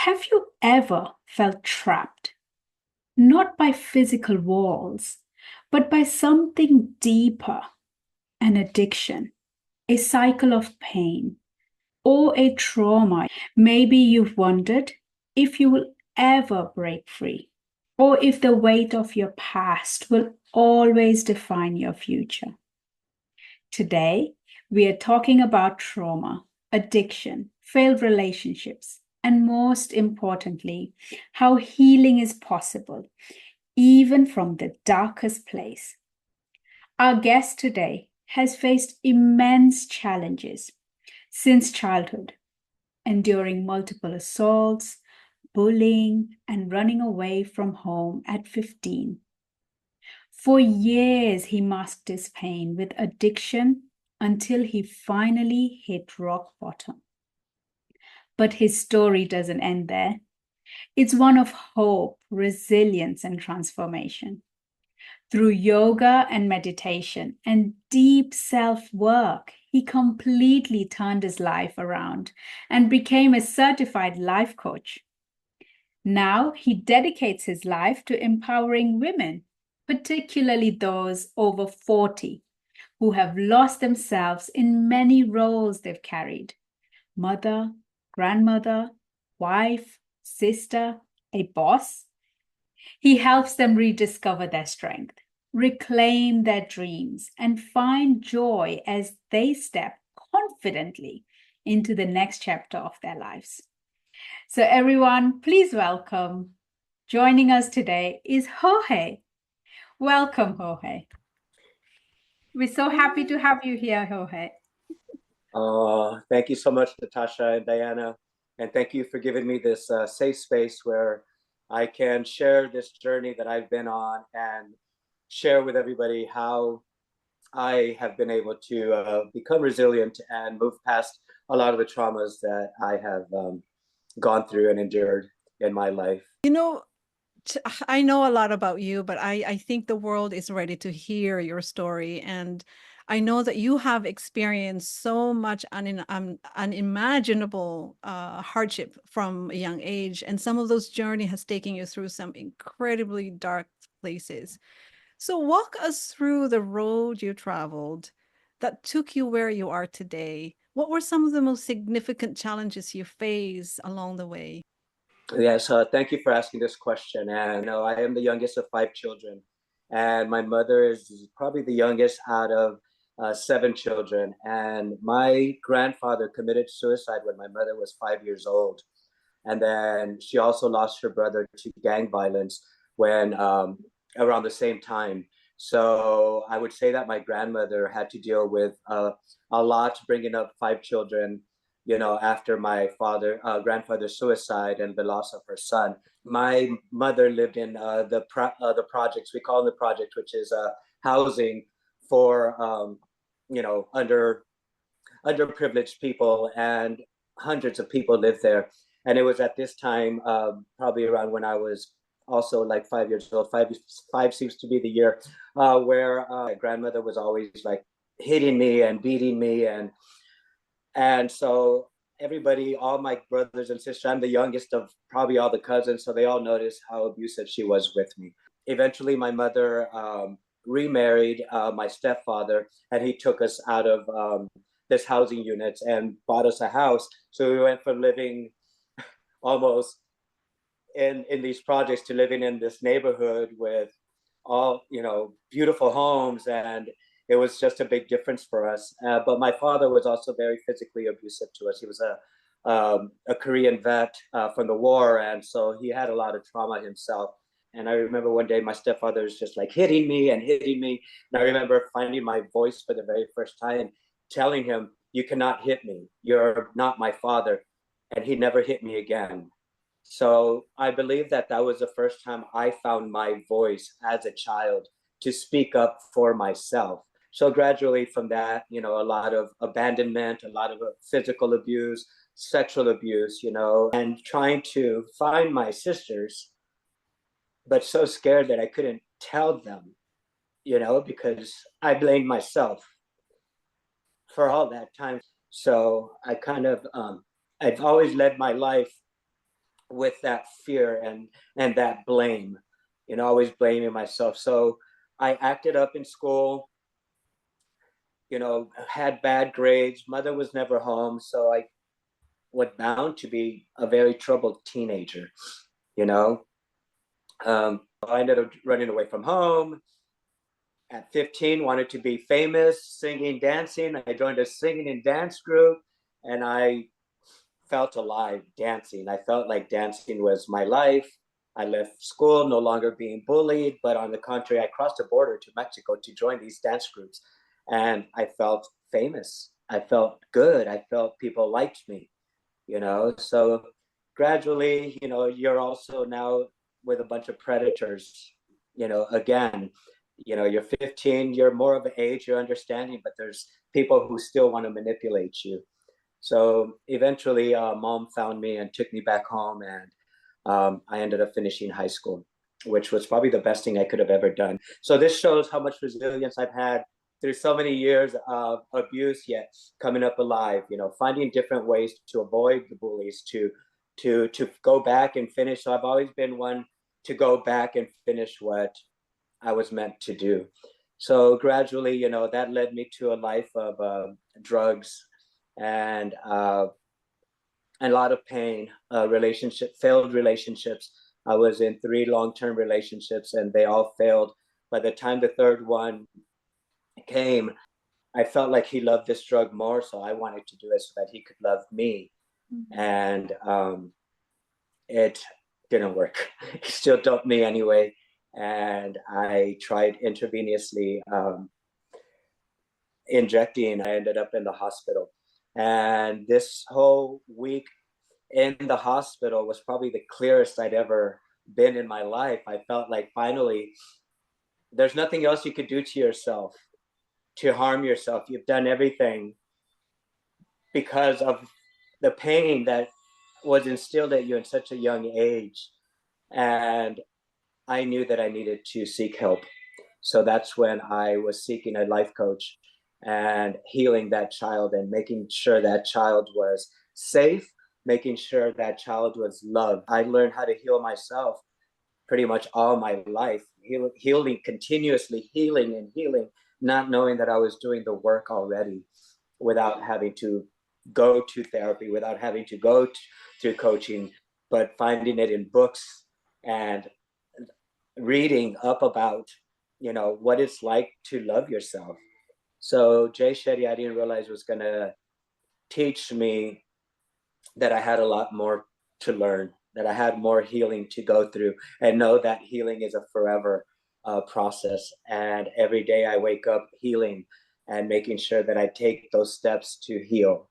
Have you ever felt trapped, not by physical walls, but by something deeper, an addiction, a cycle of pain, or a trauma? Maybe you've wondered if you will ever break free, or if the weight of your past will always define your future. Today, we are talking about trauma, addiction, failed relationships, and most importantly, how healing is possible, even from the darkest place. Our guest today has faced immense challenges since childhood, enduring multiple assaults, bullying, and running away from home at 15. For years, he masked his pain with addiction until he finally hit rock bottom. But his story doesn't end there. It's one of hope, resilience, and transformation. Through yoga and meditation and deep self-work, he completely turned his life around and became a certified life coach. Now he dedicates his life to empowering women, particularly those over 40, who have lost themselves in many roles they've carried: mother, grandmother, wife, sister, a boss. He helps them rediscover their strength, reclaim their dreams, and find joy as they step confidently into the next chapter of their lives. So everyone, please welcome, joining us today is Jorge. Welcome, Jorge. We're so happy to have you here, Jorge. Thank you so much, Natasha and Diana. And thank you for giving me this safe space where I can share this journey that I've been on and share with everybody how I have been able to become resilient and move past a lot of the traumas that I have gone through and endured in my life. I know a lot about you, but I think the world is ready to hear your story. And I know that you have experienced so much unimaginable hardship from a young age. And some of those journey has taken you through some incredibly dark places. So walk us through the road you traveled that took you where you are today. What were some of the most significant challenges you faced along the way? Yes, thank you for asking this question. And I am the youngest of five children, and my mother is probably the youngest out of seven children. And my grandfather committed suicide when my mother was 5 years old. And then she also lost her brother to gang violence when around the same time. So I would say that my grandmother had to deal with a lot bringing up five children, after my grandfather's suicide and the loss of her son. My mother lived in the projects. We call them the project, which is housing for underprivileged people, and hundreds of people lived there. And it was at this time, probably around when I was also like 5 years old. Five seems to be the year where my grandmother was always like hitting me and beating me, and so everybody, all my brothers and sisters, I'm the youngest of probably all the cousins, so they all noticed how abusive she was with me. Eventually, my mother remarried my stepfather, and he took us out of this housing unit and bought us a house. So we went from living almost in these projects to living in this neighborhood with all beautiful homes, and it was just a big difference for us. But my father was also very physically abusive to us. He was a Korean vet from the war, and so he had a lot of trauma himself. And I remember one day my stepfather was just like hitting me and hitting me. And I remember finding my voice for the very first time, telling him, "You cannot hit me. You're not my father." And he never hit me again. So I believe that that was the first time I found my voice as a child to speak up for myself. So gradually from that, a lot of abandonment, a lot of physical abuse, sexual abuse, and trying to find my sisters, but so scared that I couldn't tell them, because I blamed myself for all that time. So I kind of, I've always led my life with that fear and that blame, always blaming myself. So I acted up in school, had bad grades. Mother was never home, so I was bound to be a very troubled teenager. I ended up running away from home. At 15, wanted to be famous, singing, dancing. I joined a singing and dance group, and I felt alive dancing. I felt like dancing was my life. I left school no longer being bullied, but on the contrary, I crossed the border to Mexico to join these dance groups, and I felt famous. I felt good. I felt people liked me, So gradually, you're also now with a bunch of predators, again, you're 15, you're more of an age, you're understanding, but there's people who still want to manipulate you. So eventually, mom found me and took me back home, and I ended up finishing high school, which was probably the best thing I could have ever done. So this shows how much resilience I've had through so many years of abuse, yet coming up alive. Finding different ways to avoid the bullies, to go back and finish. So I've always been one to go back and finish what I was meant to do. So gradually, that led me to a life of drugs and a lot of pain, failed relationships. I was in 3 long-term relationships and they all failed. By the time the third one came, I felt like he loved this drug more, so I wanted to do it so that he could love me. Mm-hmm. And it didn't work. He still dumped me anyway. And I tried intravenously injecting. I ended up in the hospital. And this whole week in the hospital was probably the clearest I'd ever been in my life. I felt like finally, there's nothing else you could do to yourself to harm yourself. You've done everything because of the pain that was instilled at you in such a young age. And I knew that I needed to seek help. So that's when I was seeking a life coach and healing that child and making sure that child was safe, making sure that child was loved. I learned how to heal myself pretty much all my life, healing, continuously healing and healing, not knowing that I was doing the work already without having to go to therapy, without having to go to coaching, but finding it in books and reading up about, what it's like to love yourself. So Jay Shetty, I didn't realize was going to teach me that I had a lot more to learn, that I had more healing to go through, and know that healing is a forever process. And every day I wake up healing and making sure that I take those steps to heal.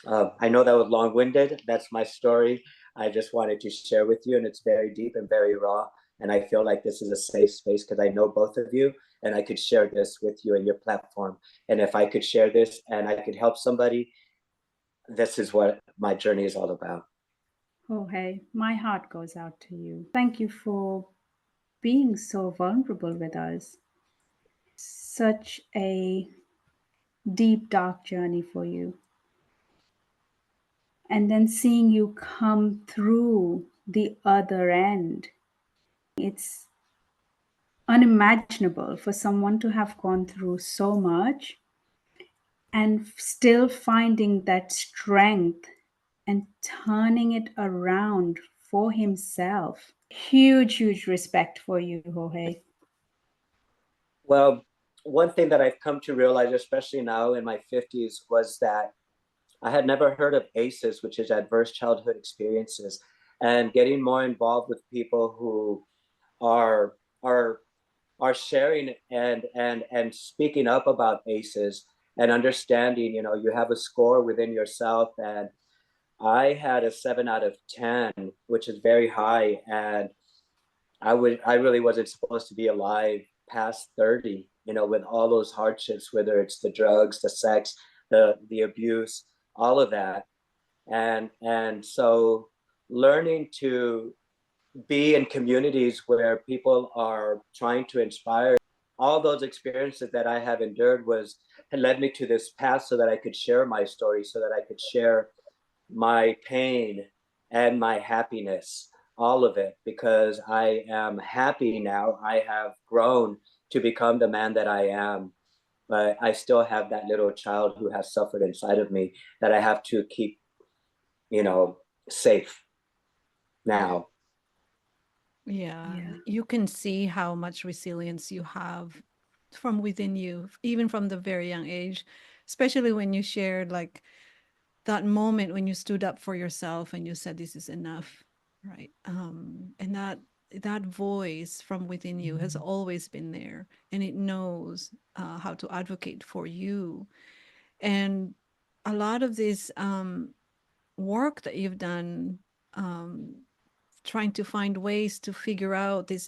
I know that was long-winded. That's my story. I just wanted to share with you, and it's very deep and very raw. And I feel like this is a safe space because I know both of you, and I could share this with you and your platform. And if I could share this and I could help somebody, this is what my journey is all about. Jorge, my heart goes out to you. Thank you for being so vulnerable with us. Such a deep, dark journey for you. And then seeing you come through the other end. It's unimaginable for someone to have gone through so much and still finding that strength and turning it around for himself. Huge, huge respect for you, Jorge. Well, one thing that I've come to realize, especially now in my 50s, was that I had never heard of ACEs, which is adverse childhood experiences, and getting more involved with people who are sharing and speaking up about ACEs and understanding, you have a score within yourself. And I had a 7 out of 10, which is very high. And I really wasn't supposed to be alive past 30, with all those hardships, whether it's the drugs, the sex, the abuse, all of that. And so learning to be in communities where people are trying to inspire, all those experiences that I have endured had led me to this path so that I could share my story, so that I could share my pain and my happiness, all of it, because I am happy now. I have grown to become the man that I am, but I still have that little child who has suffered inside of me that I have to keep, you know, safe now. Yeah, you can see how much resilience you have from within you, even from the very young age, especially when you shared like that moment when you stood up for yourself and you said this is enough, right? And that voice from within you has always been there, and it knows how to advocate for you. And a lot of this work that you've done, um, trying to find ways to figure out this,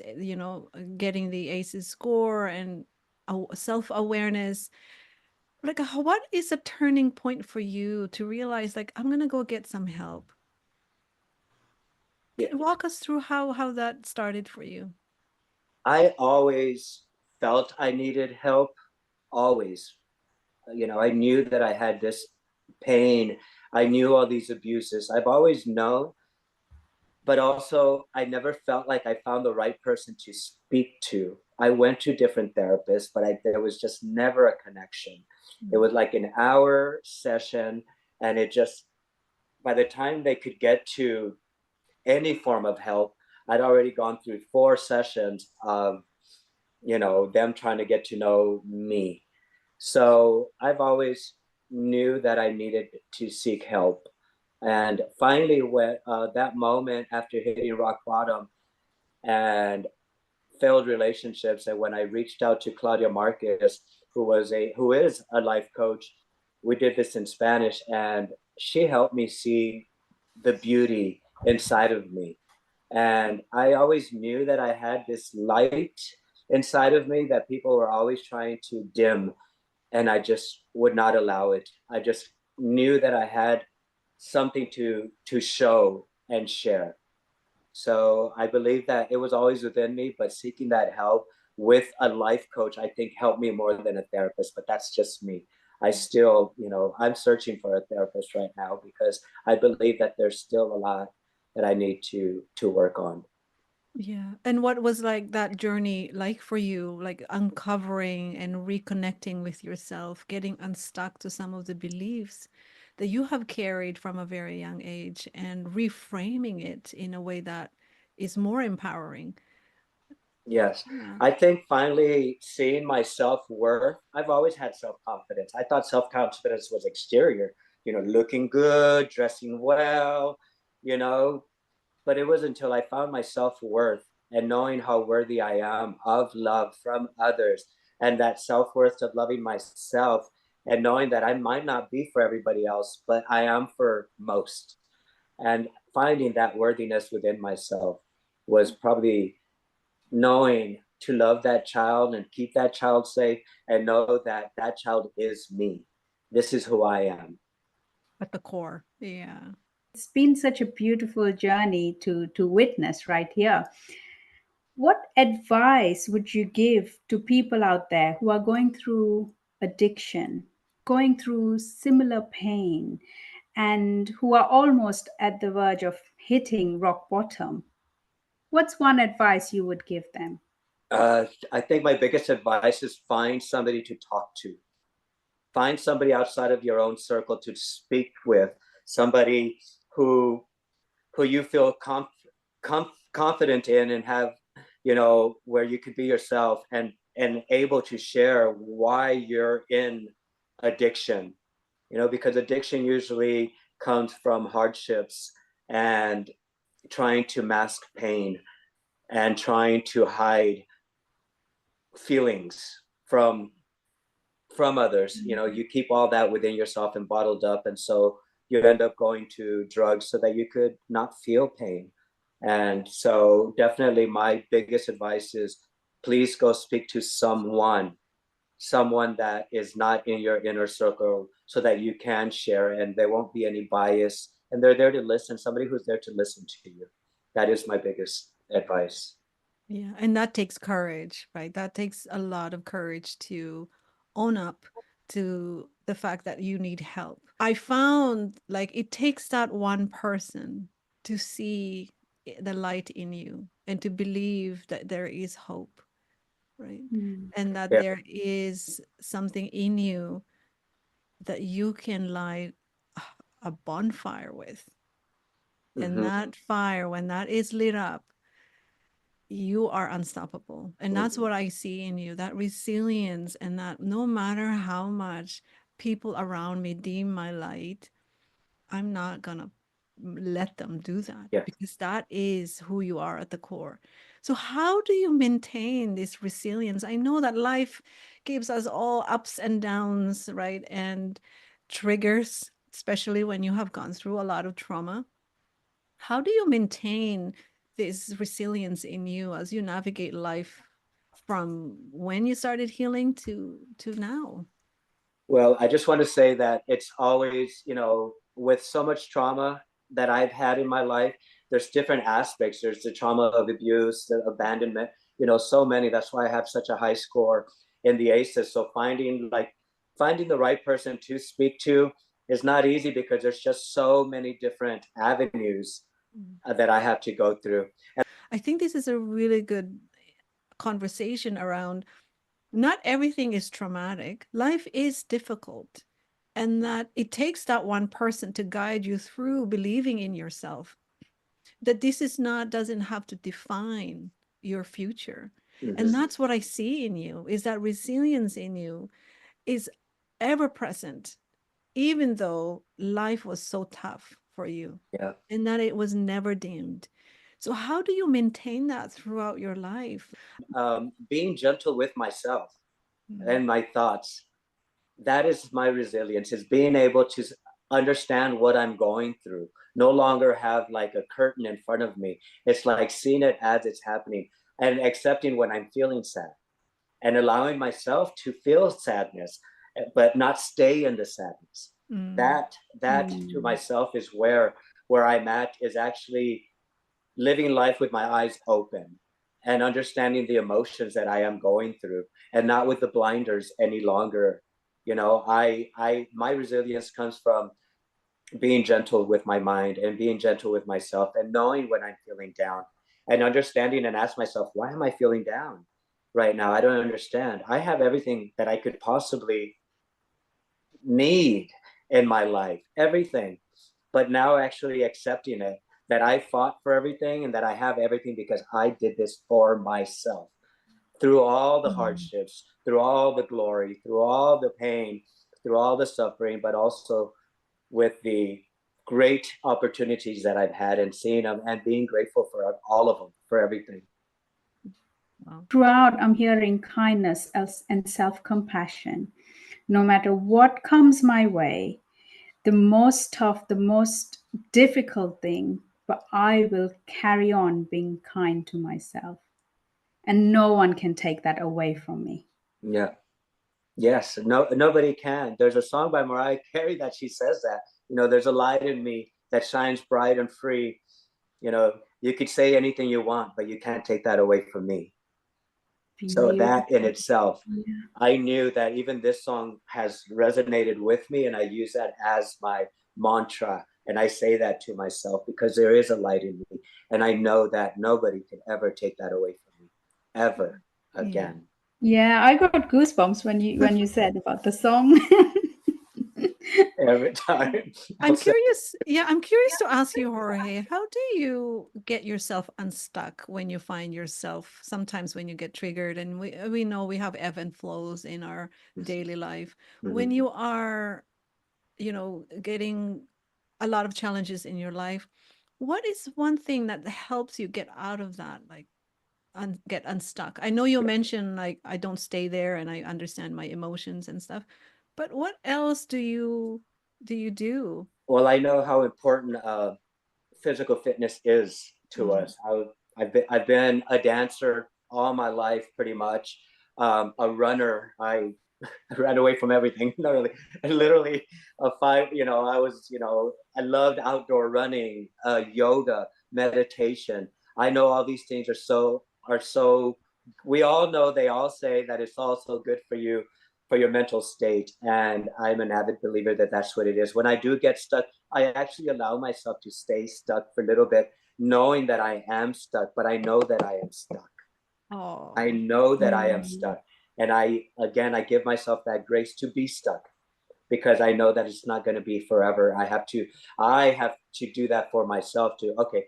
getting the ACEs score and self-awareness. Like, what is a turning point for you to realize, like, I'm gonna go get some help? Yeah. Can you walk us through how that started for you? I always felt I needed help, always. You know, I knew that I had this pain. I knew all these abuses. I've always known, but also I never felt like I found the right person to speak to. I went to different therapists, but there was just never a connection. It was like an hour session, and it just, by the time they could get to any form of help, I'd already gone through 4 sessions of, them trying to get to know me. So I've always knew that I needed to seek help. And finally, when that moment after hitting rock bottom and failed relationships, and when I reached out to Claudia Marquez, who is a life coach, we did this in Spanish, and she helped me see the beauty inside of me. And I always knew that I had this light inside of me that people were always trying to dim, and I just would not allow it. I just knew that I had something to show and share. So I believe that it was always within me, but seeking that help with a life coach, I think helped me more than a therapist, but that's just me. I still, I'm searching for a therapist right now because I believe that there's still a lot that I need to work on. Yeah. And what was like that journey like for you, like uncovering and reconnecting with yourself, getting unstuck to some of the beliefs that you have carried from a very young age and reframing it in a way that is more empowering? Yes. Yeah. I think finally seeing my self-worth, I've always had self-confidence. I thought self-confidence was exterior, looking good, dressing well, you know, but it was until I found my self-worth and knowing how worthy I am of love from others, and that self-worth of loving myself and knowing that I might not be for everybody else, but I am for most. And finding that worthiness within myself was probably knowing to love that child and keep that child safe and know that that child is me. This is who I am. At the core. Yeah. It's been such a beautiful journey to witness right here. What advice would you give to people out there who are going through addiction, going through similar pain, and who are almost at the verge of hitting rock bottom? What's one advice you would give them? I think my biggest advice is find somebody to talk to. Find somebody outside of your own circle to speak with, somebody who who you feel confident in and have, where you could be yourself and able to share why you're in addiction, because addiction usually comes from hardships and trying to mask pain and trying to hide feelings from others. You keep all that within yourself and bottled up, and so you end up going to drugs so that you could not feel pain. And so definitely my biggest advice is please go speak to someone that is not in your inner circle so that you can share and there won't be any bias, and they're there to listen, somebody who's there to listen to you. That is my biggest advice. Yeah. And that takes courage, right? That takes a lot of courage to own up to the fact that you need help. I found like it takes that one person to see the light in you and to believe that there is hope, right? Mm. And that Yeah. there is something in you that you can light a bonfire with. And Mm-hmm. that fire, when that is lit up, you are unstoppable. And that's Mm-hmm. what I see in you, that resilience, and that no matter how much people around me dim my light, I'm not gonna let them do that, Yes. because that is who you are at the core. So how do you maintain this resilience? I know that life gives us all ups and downs, right? And triggers, especially when you have gone through a lot of trauma. How do you maintain this resilience in you as you navigate life from when you started healing to now? Well, I just want to say that it's always, with so much trauma that I've had in my life, there's different aspects. There's the trauma of abuse, the abandonment, so many. That's why I have such a high score in the ACEs. So finding the right person to speak to is not easy because there's just so many different avenues Mm. that I have to go through. I think this is a really good conversation around not everything is traumatic. Life is difficult, and that it takes that one person to guide you through believing in yourself, that this is not doesn't have to define your future. And Mm-hmm. that's what I see in you, is that resilience in you is ever present, even though life was so tough for you, Yeah. and that it was never dimmed. So how do you maintain that throughout your life? Being gentle with myself Mm. and my thoughts, that is my resilience, is being able to understand what I'm going through, no longer have like a curtain in front of me. It's like seeing it as it's happening and accepting when I'm feeling sad and allowing myself to feel sadness, but not stay in the sadness. Mm. That to Mm. myself is where I'm at, is actually living life with my eyes open and understanding the emotions that I am going through, and not with the blinders any longer. My resilience comes from being gentle with my mind and being gentle with myself and knowing when I'm feeling down and understanding and ask myself, why am I feeling down right now? I don't understand. I have everything that I could possibly need in my life, everything. But now actually accepting it, that I fought for everything and that I have everything because I did this for myself through all the Mm. hardships, through all the glory, through all the pain, through all the suffering, but also with the great opportunities that I've had and seeing them and being grateful for all of them, for everything. Wow. Throughout, I'm hearing kindness and self compassion. No matter what comes my way, the most tough, the most difficult thing, but I will carry on being kind to myself. And no one can take that away from me. Yeah. Yes. No, nobody can. There's a song by Mariah Carey that she says that, there's a light in me that shines bright and free. You could say anything you want, but you can't take that away from me. So that in Beautiful. itself, Yeah. I knew that even this song has resonated with me, and I use that as my mantra. And I say that to myself because there is a light in me. And I know that nobody can ever take that away from me, ever Yeah. again. Yeah, I got goosebumps when you said about the song. Every time. I'm curious. Yeah, I'm curious to ask you, Jorge, how do you get yourself unstuck when you find yourself sometimes when you get triggered? And we know we have ebb and flows in our daily life. When Mhm. you are, getting a lot of challenges in your life, what is one thing that helps you get out of that, like get unstuck? I know you mentioned like I don't stay there and I understand my emotions and stuff, but what else do you do? Well, I know how important physical fitness is to Mm. us. I've been a dancer all my life, pretty much. A runner. I ran away from everything. Not really, literally a five. I loved outdoor running, yoga, meditation. I know all these things are so. We all know, they all say that it's also good for you for your mental state. And I'm an avid believer that that's what it is. When I do get stuck, I actually allow myself to stay stuck for a little bit, knowing that I am stuck, but I know that I am stuck. I Oh, know that I am Mm. stuck. And I give myself that grace to be stuck because I know that it's not going to be forever. I have to do that for myself to, okay,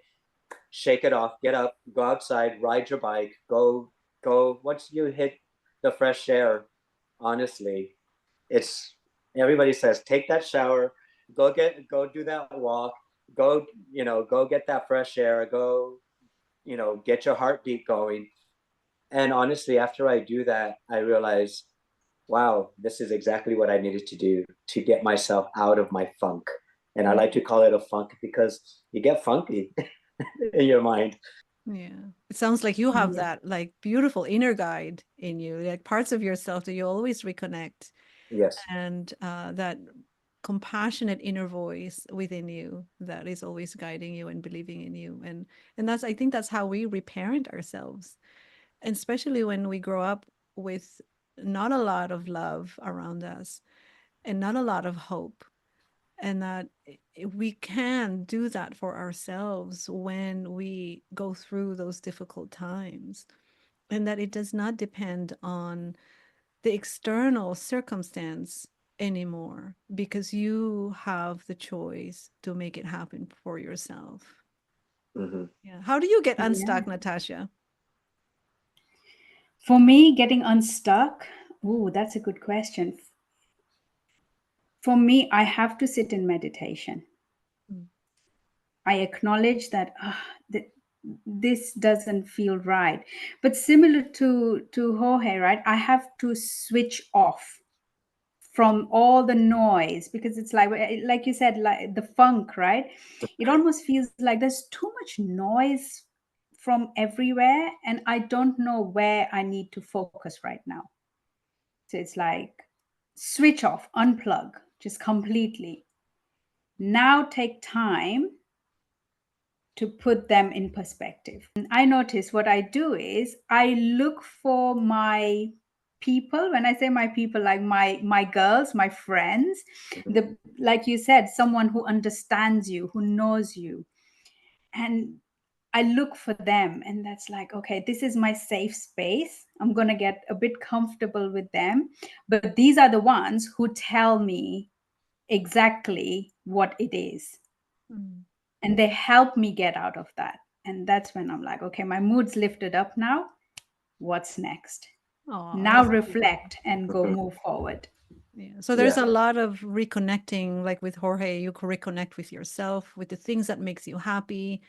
shake it off, get up, go outside, ride your bike, go. Once you hit the fresh air, honestly, it's everybody says take that shower, go do that walk, go get that fresh air, go, get your heartbeat going. And honestly, after I do that, I realize, wow, this is exactly what I needed to do to get myself out of my funk. And I like to call it a funk because you get funky in your mind. yeah. It sounds like you have Yeah. that like beautiful inner guide in you, like parts of yourself that you always reconnect, Yes. and that compassionate inner voice within you that is always guiding you and believing in you. And that's, I think that's how we reparent ourselves. And especially when we grow up with not a lot of love around us and not a lot of hope, and that we can do that for ourselves when we go through those difficult times, and that it does not depend on the external circumstance anymore, because you have the choice to make it happen for yourself. Mm-hmm. Yeah. How do you get Yeah. unstuck, Natasha? For me, getting unstuck, oh, that's a good question. For me, I have to sit in meditation. Mm. I acknowledge that this doesn't feel right. But similar to Jorge, right? I have to switch off from all the noise because it's like you said, like the funk, right? It almost feels like there's too much noise from everywhere, and I don't know where I need to focus right now. So it's like switch off, unplug, just completely. Now take time to put them in perspective. And I notice what I do is I look for my people. When I say my people, like my girls, my friends, the like you said, someone who understands you, who knows you. And I look for them, and that's like, okay, this is my safe space. I'm going to get a bit comfortable with them. But these are the ones who tell me exactly what it is. Mm. And they help me get out of that. And that's when I'm like, okay, my mood's lifted up now. What's next? Oh, Now that's beautiful. reflect and go move forward. Yeah. So there's Yeah. a lot of reconnecting, like with Jorge, you can reconnect with yourself, with the things that makes you happy,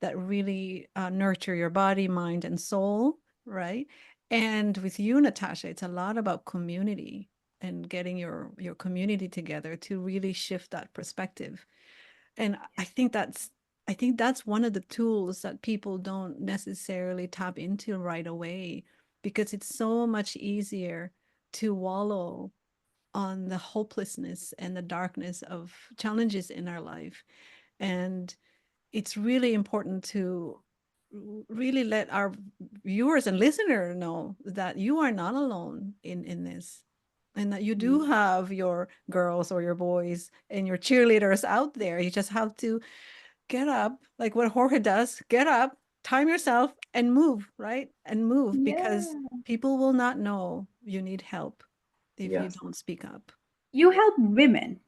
that really nurture your body, mind, and soul, right? And with you, Natasha, it's a lot about community and getting your community together to really shift that perspective. And I think that's one of the tools that people don't necessarily tap into right away, because it's so much easier to wallow on the hopelessness and the darkness of challenges in our life. And it's really important to really let our viewers and listeners know that you are not alone in this, and that you do have your girls or your boys and your cheerleaders out there. You just have to get up, like what Jorge does, get up, time yourself and move, right? And move, because Yeah. people will not know you need help if you Yes. don't speak up. You help women,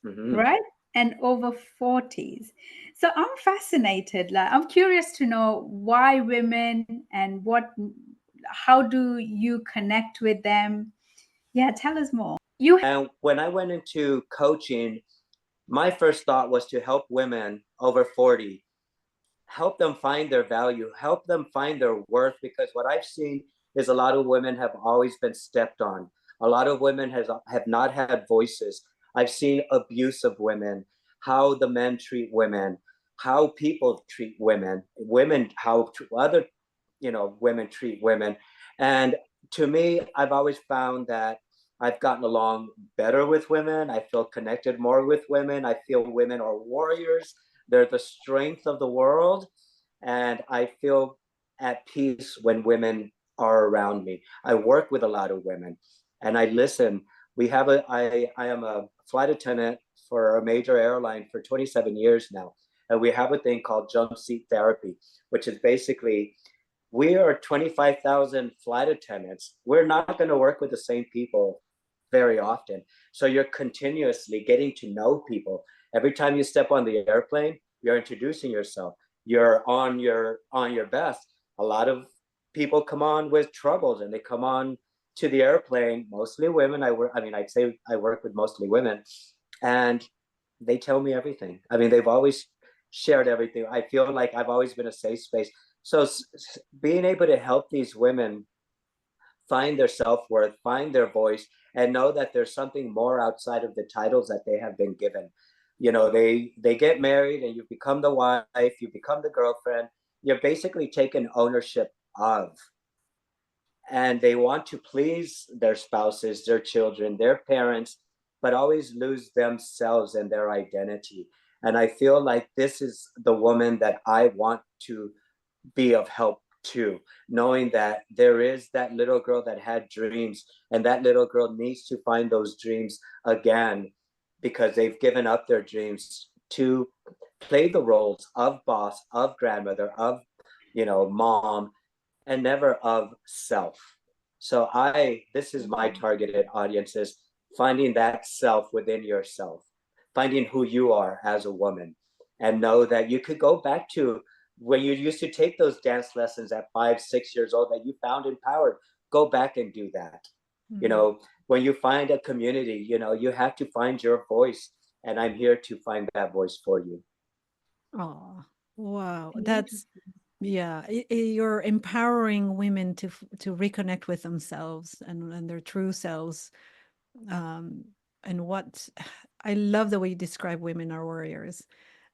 Mm-hmm. right? And over 40s. So I'm fascinated. Like, I'm curious to know why women and how do you connect with them? Yeah, tell us more. And when I went into coaching, my first thought was to help women over 40, help them find their value, help them find their worth. Because what I've seen is a lot of women have always been stepped on. A lot of women have not had voices. I've seen abuse of women, how the men treat women, how people treat women, how other, women treat women. And to me, I've always found that I've gotten along better with women. I feel connected more with women. I feel women are warriors. They're the strength of the world. And I feel at peace when women are around me. I work with a lot of women. and I listen. I am a flight attendant for a major airline for 27 years now. And we have a thing called jump seat therapy, which is basically, we are 25,000 flight attendants. We're not going to work with the same people very often. So you're continuously getting to know people. Every time you step on the airplane, you're introducing yourself. You're on your best. A lot of people come on with troubles, and they come on to the airplane, mostly women. I'd say I work with mostly women, and they tell me everything. I mean, they've always shared everything. I feel like I've always been a safe space. So being able to help these women find their self-worth, find their voice, and know that there's something more outside of the titles that they have been given. You know, they get married, and you become the wife, you become the girlfriend, you're basically taking ownership of, and they want to please their spouses, their children, their parents, but always lose themselves and their identity. And I feel like this is the woman that I want to be of help to, knowing that there is that little girl that had dreams, and that little girl needs to find those dreams again, because they've given up their dreams to play the roles of boss, of grandmother, of, mom, and never of self. So this is my targeted audience, is finding that self within yourself, finding who you are as a woman, and know that you could go back to when you used to take those dance lessons at 5, 6 years old that you found empowered. Go back and do that. Mm. When you find a community, you have to find your voice, and I'm here to find that voice for you. Oh, wow. That's, yeah, you're empowering women to reconnect with themselves and their true selves. Um, and what I love the way you describe women are warriors.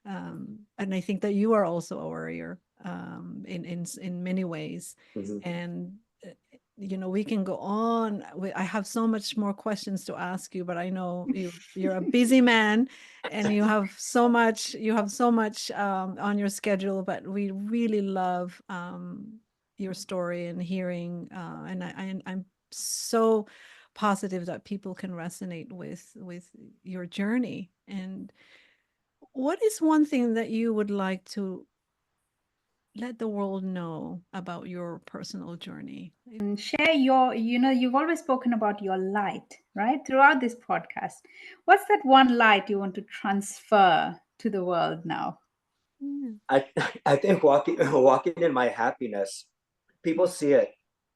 And I think that you are also a warrior in many ways. Mm-hmm. And we can go on. I have so much more questions to ask you, but I know you're a busy man, and you have so much on your schedule. But we really love your story and hearing, I'm so positive that people can resonate with your journey. And what is one thing that you would like to let the world know about your personal journey? And share you've always spoken about your light, right? Throughout this podcast. What's that one light you want to transfer to the world now? I I think walking in my happiness, people see it.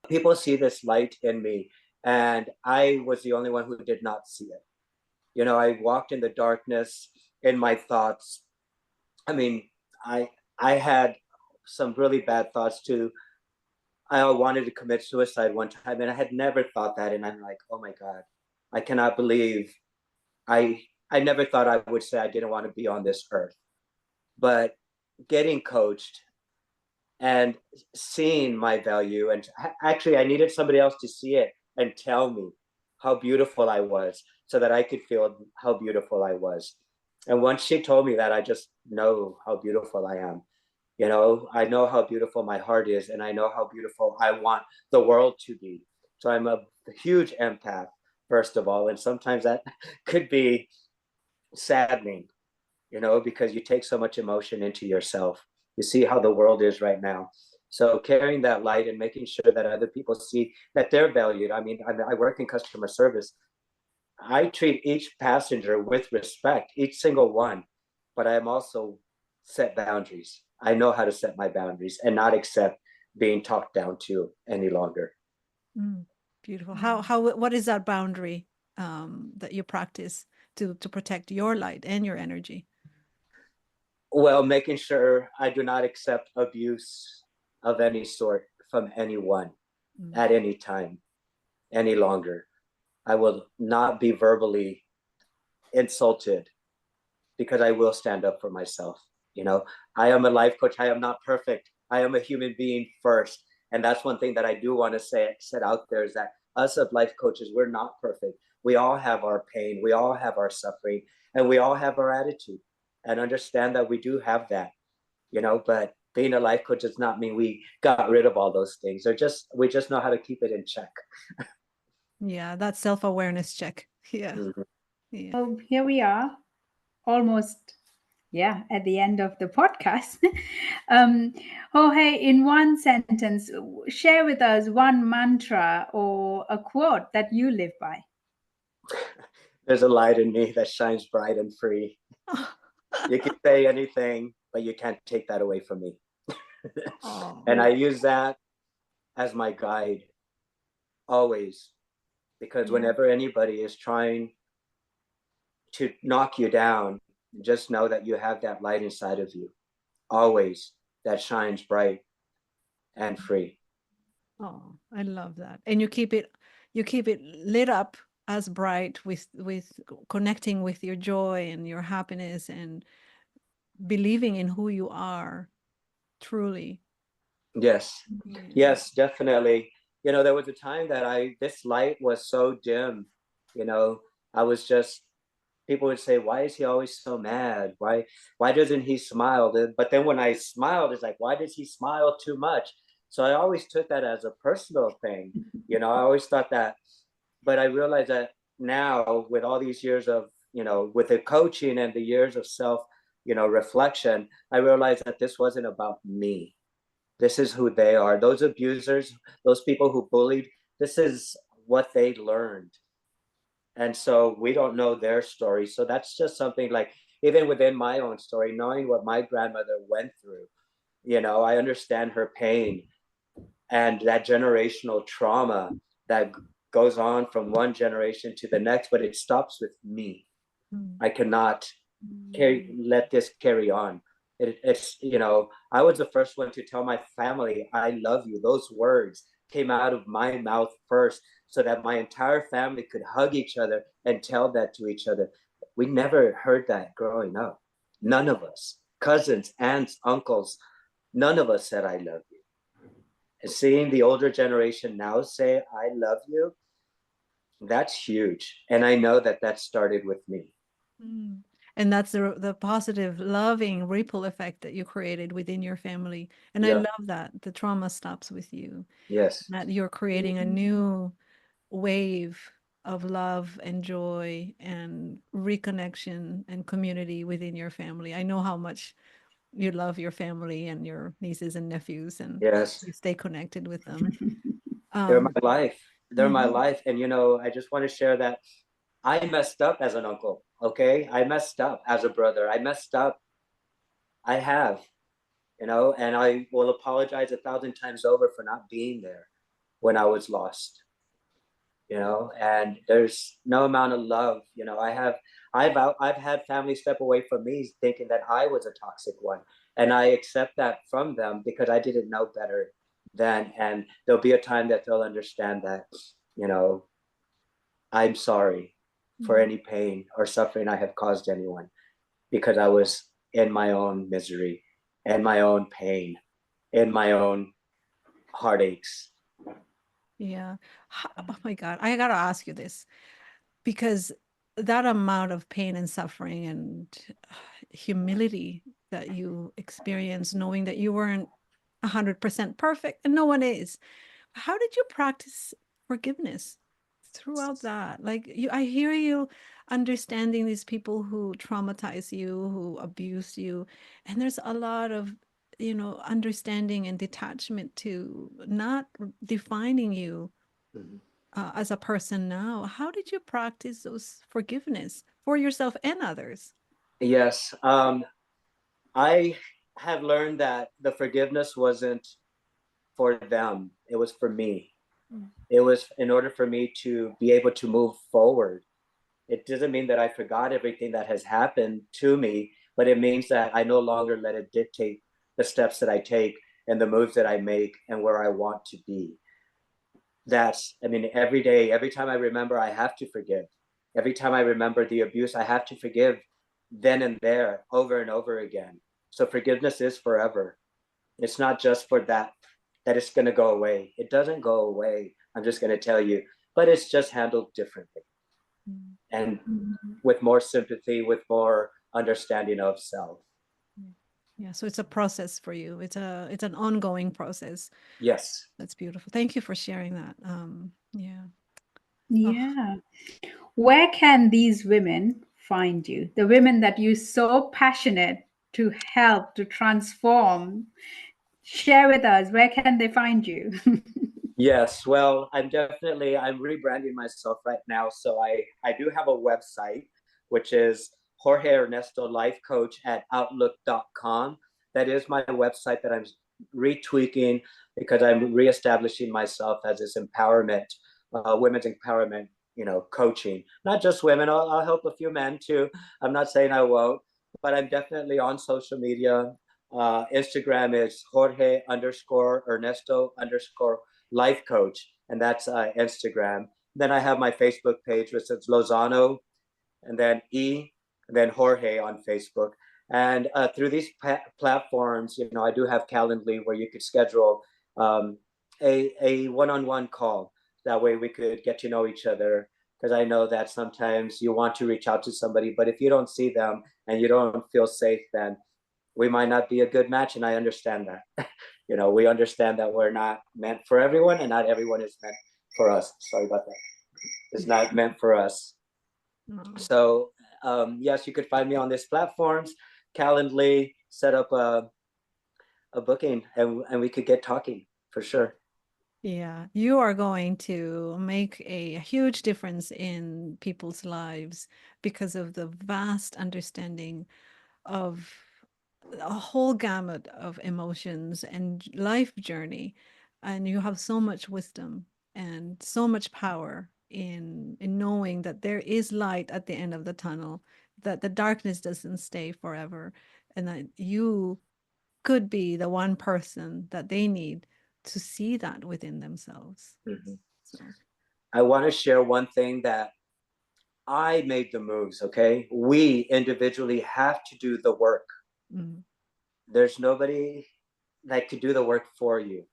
People see this light in me, and I was the only one who did not see it. I walked in the darkness in my thoughts. I mean, I had some really bad thoughts too. I wanted to commit suicide one time, and I had never thought that. And I'm like, oh my God, I cannot believe I never thought I would say I didn't want to be on this earth. But getting coached and seeing my value, and actually I needed somebody else to see it and tell me how beautiful I was, so that I could feel how beautiful I was. And once she told me that, I just know how beautiful I am. I know how beautiful my heart is, and I know how beautiful I want the world to be. So I'm a huge empath, first of all, and sometimes that could be saddening, because you take so much emotion into yourself. You see how the world is right now. So carrying that light and making sure that other people see that they're valued. I mean, I work in customer service. I treat each passenger with respect, each single one, but I am also set boundaries. I know how to set my boundaries and not accept being talked down to any longer. Beautiful. What is that boundary that you practice to protect your light and your energy? Well, making sure I do not accept abuse of any sort from anyone at any time, any longer. I will not be verbally insulted, because I will stand up for myself. I am a life coach. I am not perfect. I am a human being first. And that's one thing that I do want to set out there, is that us as life coaches, we're not perfect. We all have our pain. We all have our suffering, and we all have our attitude, and understand that we do have that, but being a life coach does not mean we got rid of all those things. We just know how to keep it in check. Yeah, that self-awareness check. Yeah. Mhm. Yeah. So here we are, almost, yeah, at the end of the podcast. Jorge, in one sentence, share with us one mantra or a quote that you live by. There's a light in me that shines bright and free. You can say anything, but you can't take that away from me. Oh, And I use that as my guide always, because yeah. whenever anybody is trying to knock you down, just know that you have that light inside of you, always, that shines bright and free. Oh, I love that. And you keep it lit up as bright with connecting with your joy and your happiness and believing in who you are truly. Yes, Yeah. yes, definitely. There was a time that this light was so dim. You know, I was just, people would say, why is he always so mad? Why doesn't he smile? But then when I smiled, it's like, why does he smile too much? So I always took that as a personal thing. I always thought that, but I realized that now with all these years of, with the coaching and the years of self, reflection, I realized that this wasn't about me. This is who they are. Those abusers, those people who bullied, this is what they learned. And so we don't know their story. So that's just something like, even within my own story, knowing what my grandmother went through, I understand her pain and that generational trauma that goes on from one generation to the next, but it stops with me. Mm. I cannot let this carry on. It's I was the first one to tell my family I love you. Those words came out of my mouth first, so that my entire family could hug each other and tell that to each other. We never heard that growing up. None of us, cousins, aunts, uncles, none of us said I love you. And seeing the older generation now say I love you, that's huge. And I know that that started with me. Mm. And that's the positive, loving ripple effect that you created within your family. And I Yeah. love that the trauma stops with you, Yes. that you're creating a new wave of love and joy and reconnection and community within your family. I know how much you love your family and your nieces and nephews, and Yes. you stay connected with them. They're my Um, life. They're my mhm. life. And I just want to share that I messed up as an uncle. Okay. I messed up as a brother. I messed up. I have, and I will apologize 1,000 times over for not being there when I was lost. And there's no amount of love. I've had family step away from me thinking that I was a toxic one. And I accept that from them because I didn't know better then. And there'll be a time that they'll understand that, you know, I'm sorry for Mhm. any pain or suffering I have caused anyone because I was in my own misery, in my own pain, in my own heartaches. Yeah. Oh my God. I gotta ask you this because that amount of pain and suffering and humility that you experience, knowing that you weren't 100% perfect and no one is. How did you practice forgiveness throughout that? Like I hear you understanding these people who traumatize you, who abuse you, and there's a lot of, understanding and detachment to not defining you Mhm. as a person now. How did you practice those forgiveness for yourself and others? Yes. I have learned that the forgiveness wasn't for them, it was for me. Mm. It was in order for me to be able to move forward. It doesn't mean that I forgot everything that has happened to me, but it means that I no longer let it dictate the steps that I take and the moves that I make and where I want to be. Every day, every time I remember, I have to forgive. Every time I remember the abuse, I have to forgive then and there, over and over again. So forgiveness is forever. It's not just for that it's going to go away. It doesn't go away. I'm just going to tell you, but it's just handled differently Mm. and with more sympathy, with more understanding of self. Yeah. Yeah, so it's a process for you. It's an ongoing process. Yes. That's beautiful. Thank you for sharing that. Yeah. Yeah. Where can these women find you? The women that you're so passionate to help, to transform. Share with us. Where can they find you? Yes, well, I'm rebranding myself right now. So I do have a website, which is Jorge Ernesto Life Coach at outlook.com. That is my website that I'm retweaking because I'm reestablishing myself as this empowerment, women's empowerment, coaching. Not just women, I'll help a few men too. I'm not saying I won't, but I'm definitely on social media. Instagram is Jorge underscore Ernesto underscore life coach, and that's Instagram. Then I have my Facebook page, which is Lozano, and then and then Jorge on Facebook. And through these platforms, I do have Calendly where you could schedule a one-on-one call. That way we could get to know each other. Because I know that sometimes you want to reach out to somebody, but if you don't see them and you don't feel safe, then we might not be a good match. And I understand that. We understand that we're not meant for everyone, and not everyone is meant for us. Sorry about that. It's not meant for us. No. So yes, you could find me on these platforms, Calendly, set up a booking, and we could get talking for sure. Yeah, you are going to make a huge difference in people's lives because of the vast understanding of a whole gamut of emotions and life journey. And you have so much wisdom and so much power in knowing that there is light at the end of the tunnel, that the darkness doesn't stay forever, and that you could be the one person that they need to see that within themselves. Mm-hmm. So I want to share one thing that I made the moves, okay? We individually have to do the work. There's nobody that could do the work for you.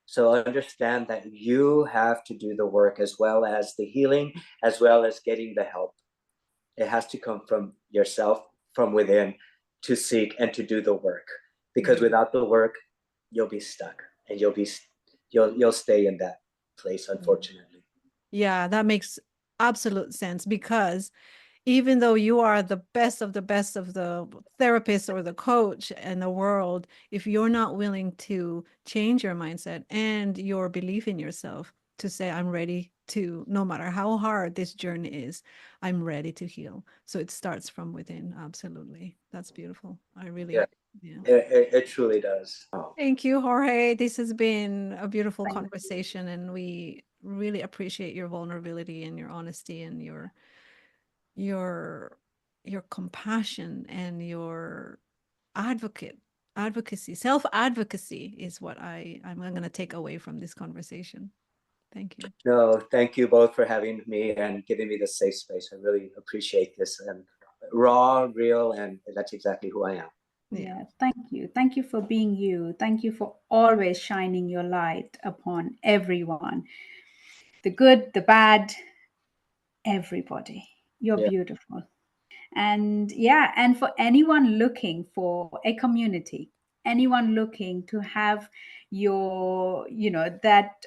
So understand that you have to do the work, as well as the healing, as well as getting the help. It has to come from yourself, from within, to seek and to do the work. Because without the work, you'll be stuck, and you'll stay in that place, unfortunately. yeah, that makes absolute sense, because even though you are the best of the therapist or the coach in the world, if you're not willing to change your mindset and your belief in yourself to say, I'm ready to, no matter how hard this journey is, I'm ready to heal. So it starts from within. Absolutely. That's beautiful. I really, yeah. It truly does. Oh. Thank you, Jorge. This has been a beautiful Thank conversation, and we really appreciate your vulnerability and your honesty and your your compassion and your advocacy, self-advocacy is what I'm going to take away from this conversation. Thank you. No, thank you both for having me and giving me the safe space. I really appreciate this, and raw, real, and that's exactly who I am. Yeah, thank you. Thank you for being you. Thank you for always shining your light upon everyone. The good, the bad, everybody. You're beautiful. And yeah, and for anyone looking for a community, anyone looking to have your, that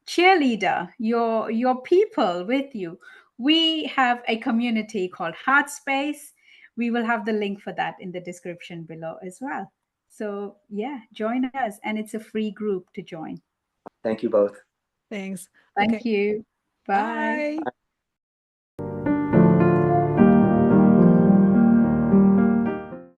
cheerleader, your people with you, we have a community called HeartSpace. We will have the link for that in the description below as well. So yeah, join us, and it's a free group to join. Thank you both. Thanks. Thank Okay. you. Bye. Bye.